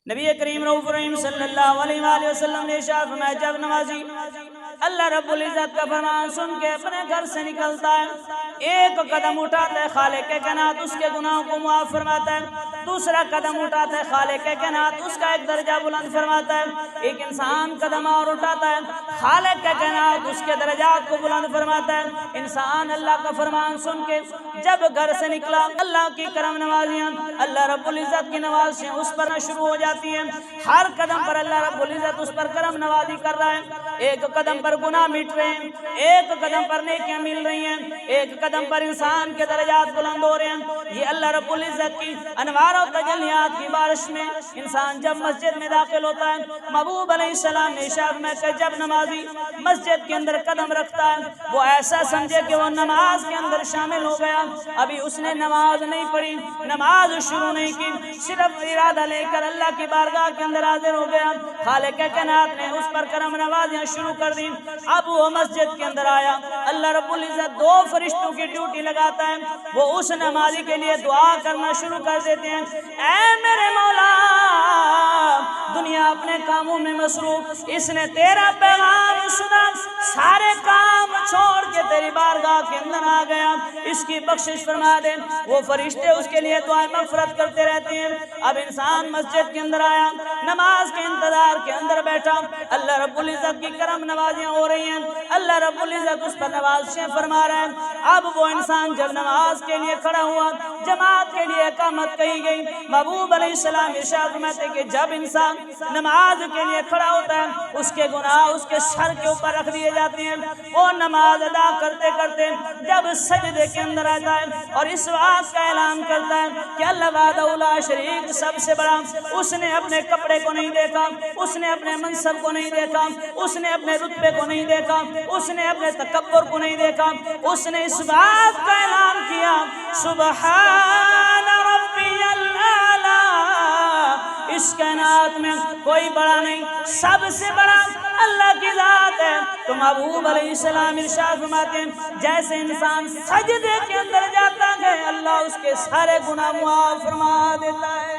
نبی کریم رؤوف رحیم صلی اللہ علیہ وآلہ وسلم نے ارشاد فرمایا جب نمازی اللہ رب العزت کا فرمان سن کے اپنے گھر سے نکلتا ہے، ایک قدم اٹھاتا ہے خالق کائنات اس کے گناہوں کو معاف فرماتا ہے، دوسرا قدم اٹھاتا ہے خالق کائنات اس کا ایک درجہ بلند فرماتا ہے، ایک انسان قدم اور اٹھاتا ہے خالق کائنات اس کے درجات کو بلند فرماتا ہے۔ انسان اللہ کا فرمان سن کے جب گھر سے نکلا، اللہ کی کرم نوازیاں اللہ رب العزت کی نوازشیں اس پر شروع ہو جاتی ہیں، ہر قدم پر اللہ رب العزت اس پر کرم نوازی کر رہا ہے، ایک قدم پر گناہ مٹ رہے ہیں، ایک قدم پر نیکیاں مل رہی ہیں، ایک قدم پر انسان کے درجات بلند ہو رہے ہیں۔ یہ اللہ رب العزت کی انوار و تجلیات کی بارش میں انسان جب مسجد میں داخل ہوتا ہے، محبوب علیہ السلام نے ارشاد میں کہ جب نمازی مسجد کے اندر قدم رکھتا ہے وہ ایسا سمجھے کہ وہ نماز کے اندر شامل ہو گیا، ابھی اس نے نماز نہیں پڑھی، نماز شروع نہیں کی، صرف ارادہ لے کر اللہ کی بارگاہ کے اندر حاضر ہو گیا، خالق کائنات نے اس پر کرم نوازیاں شروع کر دی۔ اب وہ مسجد کے اندر آیا، اللہ رب العزت دو فرشتوں کی ڈیوٹی لگاتا ہے، وہ اس نمازی کے لیے دعا کرنا شروع کر دیتے ہیں، اے میرے مولا دنیا اپنے کاموں میں مصروف، اس نے تیرا پیغام سنا، سارے کام چھوڑ کے تیری بارگاہ کے اندر آ گیا، اس کی بخشش فرما دے۔ وہ فرشتے اس کے لیے دعائیں مغفرت کرتے رہتے ہیں۔ اب انسان مسجد کے اندر آیا، نماز کے انتظار کے اندر بیٹھا، اللہ رب العزت کی کرم نوازیاں ہو رہی ہیں، اللہ رب العزت اس پر نوازشیں فرما رہے ہیں۔ اب وہ انسان جب نماز کے لیے کھڑا ہوا، جماعت کے لیے اقامت کہی گئی، محبوب علیہ السلام ارشاد فرماتے کہ جب انسان نماز کے لیے کھڑا ہوتا ہے اس کے گناہ اس کے سر کے اوپر رکھ دیے جاتے ہیں، وہ نماز ادا کرتے کرتے جب سجدے کے اندر آتا ہے اور اس بات کا اعلان کرتا ہے کہ اللہ وحدہ لا شریک سب سے بڑا، اس نے اپنے کپڑے کو نہیں دیکھا، اس نے اپنے منصب کو نہیں دیکھا، اس نے اپنے رتبے کو نہیں دیکھا، اس نے اپنے تکبر کو نہیں دیکھا، اس نے اس بات کا اعلان کیا سبحان ربی الاعلی، اس کائنات میں کوئی بڑا نہیں، سب سے بڑا اللہ کی ذات ہے۔ تو محبوب علیہ السلام ارشاد فرماتے ہیں جیسے انسان سجدے کے اندر جاتا ہے اللہ اس کے سارے گناہ معاف فرما دیتا ہے۔